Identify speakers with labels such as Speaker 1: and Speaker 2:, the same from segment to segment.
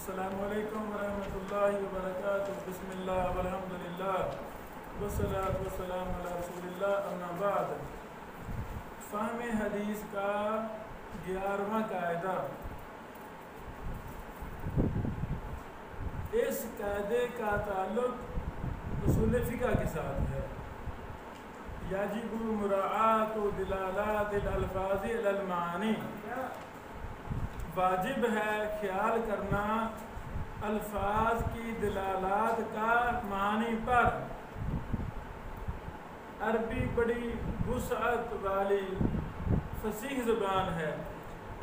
Speaker 1: السلام علیکم ورحمۃ اللہ وبرکاتہ. بسم اللہ والحمدللہ والصلاۃ والسلام علی رسول اللہ. اما بعد. فہم حدیث کا 11واں قاعدہ. اس قاعدے کا تعلق اصول فقہ کے ساتھ ہے. یجب مراعات دلالات الالفاظ علی المعانی. واجب ہے خیال کرنا الفاظ کی دلالات کا معنی پر. عربی بڑی وسعت والی فصیح زبان ہے.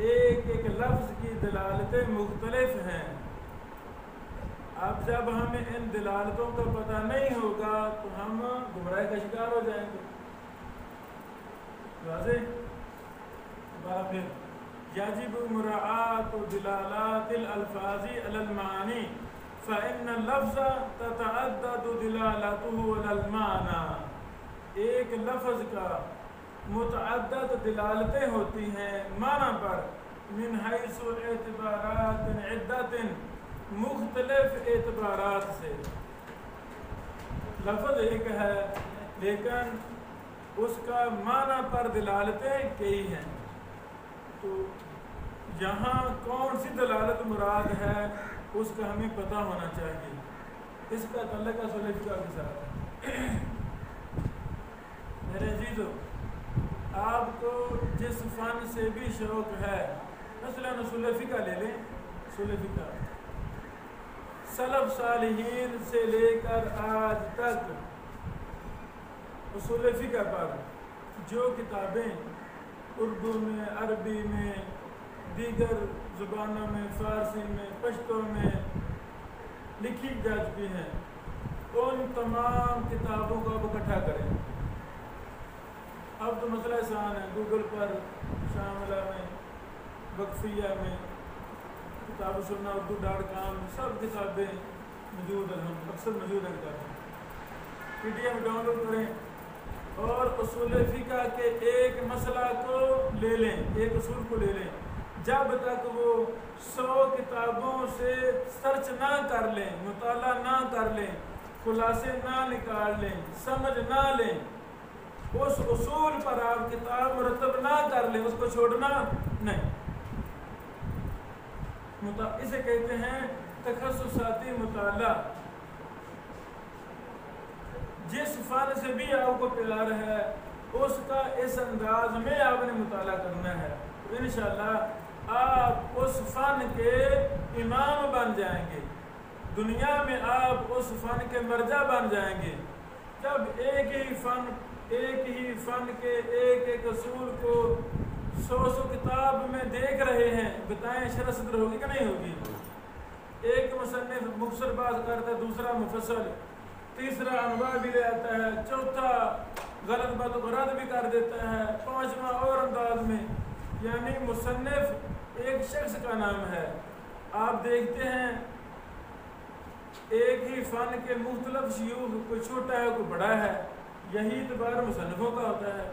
Speaker 1: ایک ایک لفظ کی دلالتیں مختلف ہیں. اب جب ہمیں ان دلالتوں کا پتہ نہیں ہوگا تو ہم گمراہ کا شکار ہو جائیں گے. واضح؟ پھر یجب مراعات دلالات الالفاظ علی المعانی فإن اللفظ تتعدد دلالته علی المعنی. ایک لفظ کا متعدد دلالتیں ہوتی ہیں معنی پر. من حیث اعتبارات عدت، مختلف اعتبارات سے. لفظ ایک ہے لیکن اس کا معنی پر دلالتیں کئی ہیں. تو یہاں کون سی دلالت مراد ہے اس کا ہمیں پتہ ہونا چاہیے. اس کا تعلق اصول فقہ کے ساتھ ہے. میرے عزیزو، آپ کو جس فن سے بھی شوق ہے، مثلا اصول فقہ لے لیں. اصول فقہ سلف صالحین سے لے کر آج تک اصول فقہ پر جو کتابیں اردو میں، عربی میں، دیگر زبانوں میں، فارسی میں، پشتو میں لکھی جا چکی ہیں، ان تمام کتابوں کو اب اکٹھا کریں. اب تو مسئلہ آسان ہے. گوگل پر شاملہ میں، وقفیہ میں، کتاب سننا اردو.com سب کتابیں موجود ہیں. اکثر موجود ہیں کتابیں. PDF ڈاؤن لوڈ کریں اور اصول فقہ کے ایک مسئلہ کو لے لیں، ایک اصول کو لے لیں. جب تک وہ 100 کتابوں سے سرچ نہ کر لیں، مطالعہ نہ کر لیں، خلاصے نہ نکال لیں، سمجھ نہ لیں، اس اصول پر آپ کتاب مرتب نہ کر لیں، اس کو چھوڑنا نہیں. اسے کہتے ہیں تخصصاتی مطالعہ. جس فن سے بھی آپ کو پیار ہے اس کا اس انداز میں آپ نے مطالعہ کرنا ہے. تو انشاءاللہ آپ اس فن کے امام بن جائیں گے. دنیا میں آپ اس فن کے مرجع بن جائیں گے. جب ایک ہی فن کے ایک ایک اصول کو 100 کتاب میں دیکھ رہے ہیں، بتائیں شرح صدر ہوگی کہ نہیں ہوگی؟ ایک مصنف مختصر بات کرتا ہے، دوسرا مفصل، تیسرا انواع بھی لے آتا ہے، چوتھا غلط باتوں کو رد بھی کر دیتا ہے، پانچواں اور انداز میں. یعنی مصنف ایک شخص کا نام ہے. آپ دیکھتے ہیں ایک ہی فن کے مختلف شیوخ، کوئی چھوٹا ہے کوئی بڑا ہے. یہی اعتبار مصنفوں کا ہوتا ہے.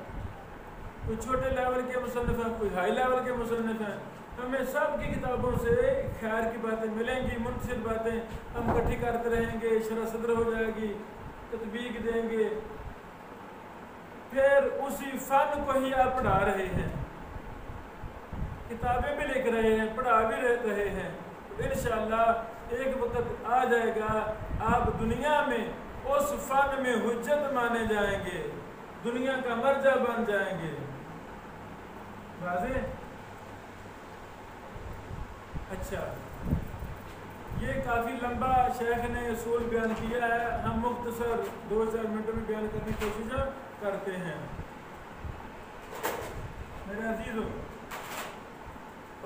Speaker 1: کوئی چھوٹے لیول کے مصنف ہیں، کوئی ہائی لیول کے مصنف ہیں. ہمیں سب کی کتابوں سے خیر کی باتیں ملیں گی، منتشر باتیں ہم اکٹھی کرتے رہیں گے. شرح صدر ہو جائے گی، تطبیق دیں گے. پھر اسی فن کو ہی آپ پڑھا رہے ہیں، کتابیں بھی لکھ رہے ہیں، پڑھا بھی رہے ہیں. تو انشاءاللہ ایک وقت آ جائے گا آپ دنیا میں اس فن میں حجت مانے جائیں گے، دنیا کا مرجع بن جائیں گے. واضح؟ اچھا، یہ کافی لمبا شیخ نے اصول بیان کیا ہے. ہم مختصر 2-4 منٹوں میں بیان کرنے کی کوشش کرتے ہیں. میرے عزیزو،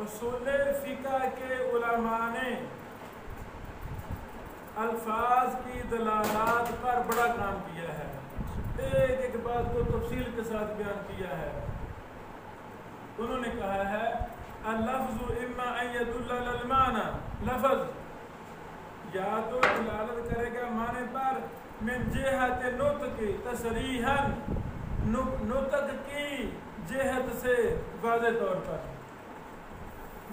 Speaker 1: اصول فقہ کے علماء نے الفاظ کی دلالات پر بڑا کام کیا ہے. ایک ایک بات کو تفصیل کے ساتھ بیان کیا ہے. انہوں نے کہا ہے اللفظ اما ان يدل على المعنى. لفظ یا تو دلالت کرے گا معنی پر من جہت نطق تصریحا، نطق کی جہت سے واضح طور پر.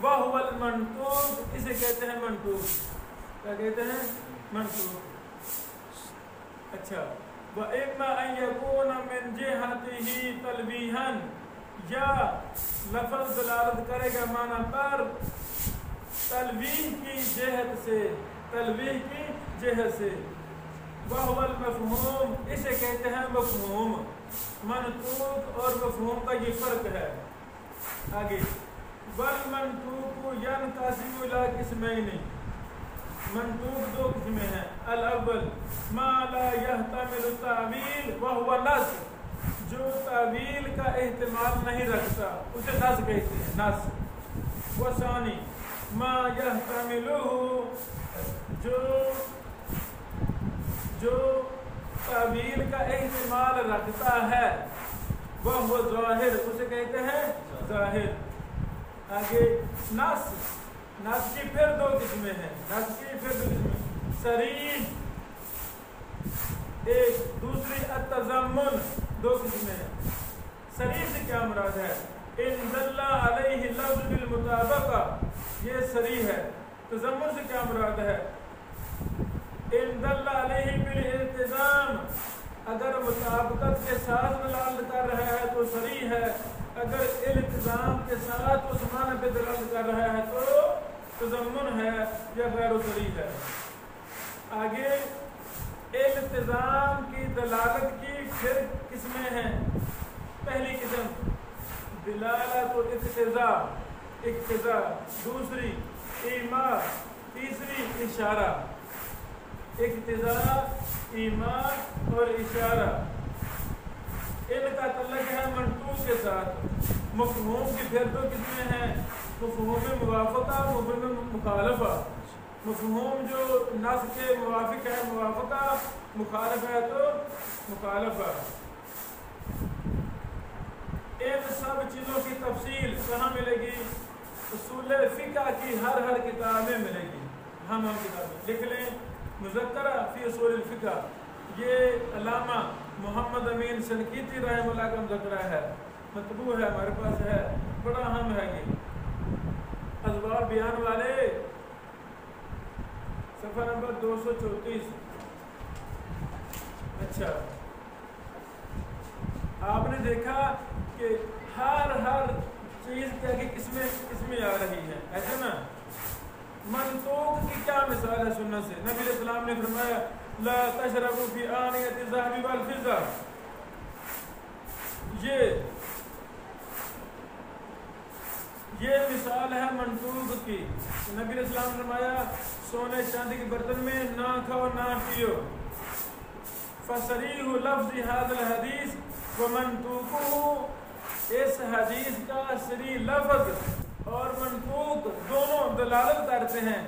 Speaker 1: وَهُوَ الْمَنْطُوق، اسے کہتے ہیں منطوق. کیا کہتے ہیں؟ منطوق. اچھا، وَإِمَّا أَن يَكُونَ مِنْ جِهَتِهِ تَلْوِيحًا، یا لفظ دلالت کرے گا معنی پر تلویح کی جہت سے، تلویح کی جہت سے. وَهُوَ الْمَفْهُومُ، اسے کہتے ہیں مفہوم. منطوق اور مفہوم کا یہ فرق ہے. آگے وَالْمَنْطُوقُ يَنْقَسِمُ إِلَىٰ قِسْمَيْنِ، منطوق دو قسمیں ہیں. الاول ما لا يحتمل التأویل وهو نص، جو تعویل کا احتمال نہیں رکھتا اسے نص کہتے ہیں، نص. وثانی ما يحتملہ، جو تعویل کا احتمال رکھتا ہے، وہ ظاہر، اسے کہتے ہیں ظاہر. آگے نص، نص کی پھر دو قسمیں ہیں. نص کی پھر دو قسمیں، صریح ایک، دوسری التضمن، دو قسمیں ہیں. صریح سے کیا مراد ہے؟ ان دل علیہ لفظ بالمطابقہ، یہ صریح ہے. تضمن سے کیا مراد ہے؟ ان دل علیہ بالالتزام، اگر مطابقت کے ساتھ دلالت کر رہا ہے تو صریح ہے، اگر التزام کے ساتھ اس معنی پہ دلالت کر رہا ہے تو تضمن ہے یا غیر صریح ہے. آگے التزام کی دلالت کی پھر قسمیں ہیں. پہلی قسم دلالت و اقتضاء، اقتضاء. دوسری ایما، تیسری اشارہ. اقتضاء، ایما اور اشارہ، ان کا تعلق ہے منطوق کے ساتھ. مفہوم کی پھر دو قسمیں ہیں، مفہوم موافقہ، مفہوم مخالفہ. مفہوم جو نص کے موافق ہے موافقہ، مخالف ہے تو مخالفہ. ان سب چیزوں کی تفصیل کہاں ملے گی؟ اصول فقہ کی ہر کتاب میں ملے گی. ہم کتابیں لکھ لیں، مذکرہ فی اصول الفقہ، یہ علامہ محمد امین سنقیطی رحمہ اللہ کا مذکرہ ہے، مطبوع ہے، ہمارے پاس ہے، بڑا اہم ہے. یہ ازوار بیان والے صفحہ نمبر 234. اچھا، آپ نے دیکھا کہ ہر چیز کیا کہ قسمیں آ رہی ہیں، ایسا نا. منطوق کی کیا مثال ہے سنت سے؟ نبی علیہ السلام نے فرمایا لا تشربوا فی آنیۃ الذھب والفضہ. یہ مثال ہے منطوق کی. نبی علیہ السلام نے فرمایا سونے چاندی کے برتن میں نہ کھاؤ نہ پیو. فصریح لفظ ھذا الحدیث ومنطوقہ، اس حدیث کا صریح لفظ اور منطوق دونوں دلالت کرتے ہیں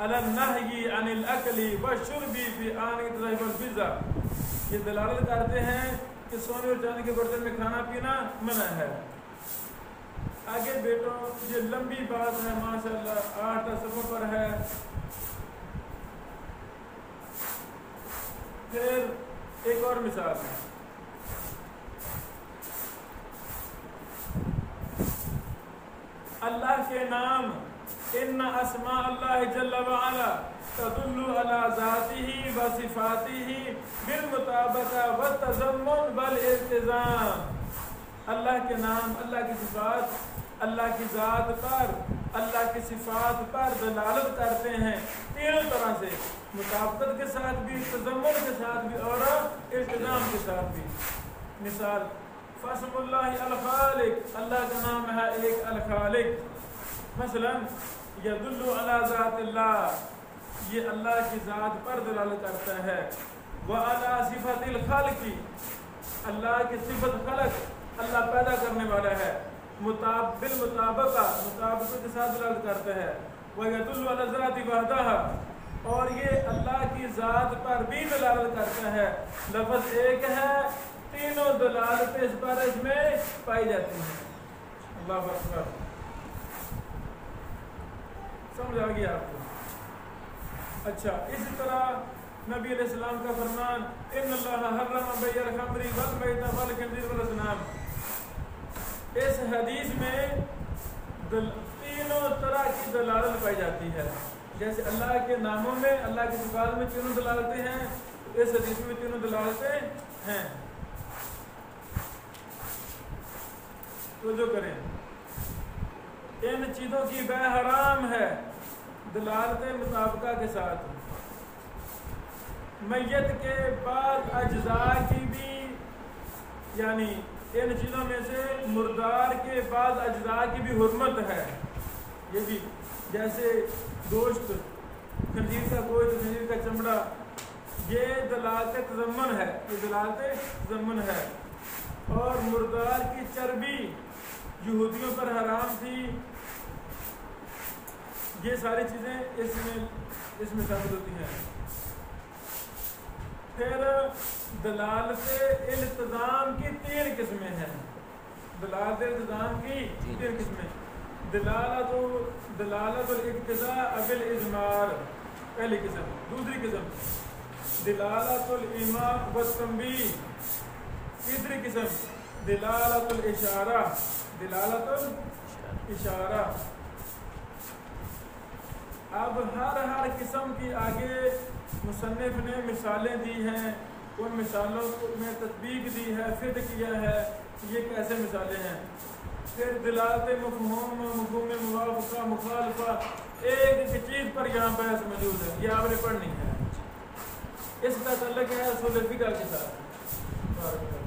Speaker 1: علی النہی عن الاکل والشرب فی آنیۃ الذھب والفضہ. یہ دلالت کرتے ہیں کہ سونے اور چاندی کے برتن میں کھانا پینا منع ہے. آگے بیٹو یہ لمبی بات ہے ماشاءاللہ، 8 صفحوں پر ہے. پھر ایک اور مثال ہے. اللہ کے نام ان اسماء اللہ جل وعلا تدل علی ذاتہ و صفاتہ بالمطابقہ والتضمن والالتزام. اللہ کے نام، اللہ کی صفات، اللہ کی ذات پر، اللہ کی صفات پر دلالت کرتے ہیں تینوں طرح سے، مطابقت کے ساتھ بھی، تضمن کے ساتھ بھی اور التزام کے ساتھ بھی. مثال فاسم اللہ الخالق، اللہ کا نام ہے ایک الخالق. مثلا یدل علی ذات اللہ، یہ اللہ کی ذات پر دلالت کرتا ہے. وعلی صفت الخلق، اللہ کی صفت خلق، اللہ پیدا کرنے والا ہے. بالمطابقہ، مطابقت کے ساتھ دلالت کرتا ہے. ویدل علی ذات وحدہ، اور یہ اللہ کی ذات پر بھی دلالت کرتا ہے. لفظ ایک ہے، تینوں دلالتیں اس پر اس میں پائی جاتی ہیں. اللہ اکبر. سمجھ آ گیا آپ کو؟ اچھا، اسی طرح نبی علیہ السلام کا فرمان ان اللہ حرم بیع الخمر والمیت والخنزیر والاصنام. اس حدیث میں تینوں طرح کی دلالت پائی جاتی ہے. جیسے اللہ کے ناموں میں، اللہ کی صفات میں تینوں دلالتیں ہیں، اس حدیث میں تینوں دلالتیں ہیں. توجہ کریں، ان چیزوں کی بیع حرام ہے دلالت مطابقہ کے ساتھ. میت کے بعد اجزاء کی بھی، یعنی ان چیزوں میں سے مردار کے بعد اجزاء کی بھی حرمت ہے. یہ بھی جیسے گوشت، خنزیر کا گوشت، خنزیر کا چمڑا، یہ دلالت تضمن ہے، یہ دلالت تضمن ہے. اور مردار کی چربی یہودیوں پر حرام تھی. یہ ساری چیزیں اس میں ثابت ہوتی ہیں. پھر دلالت التزام کی 3 قسمیں ہیں. دلالت التزام کی 3 قسمیں. دلالت الاقتضاء بالاضمار پہلی قسم. دوسری قسم دلالت الایماء والتنبیہ. تیسری قسم دلالت الاشارہ. دلالت الاشارہ. اب ہر قسم کی آگے مصنف نے مثالیں دی ہیں، ان مثالوں میں تطبیق دی ہے، فٹ کیا ہے یہ کیسے مثالیں ہیں. پھر دلالت مفہوم، مفہوم موافقہ، مخالفہ، ایک چیز پر یہاں بحث موجود ہے، یہ آپ نے پڑھنی ہے. اس کا تعلق ہے اصول فقہ کے ساتھ.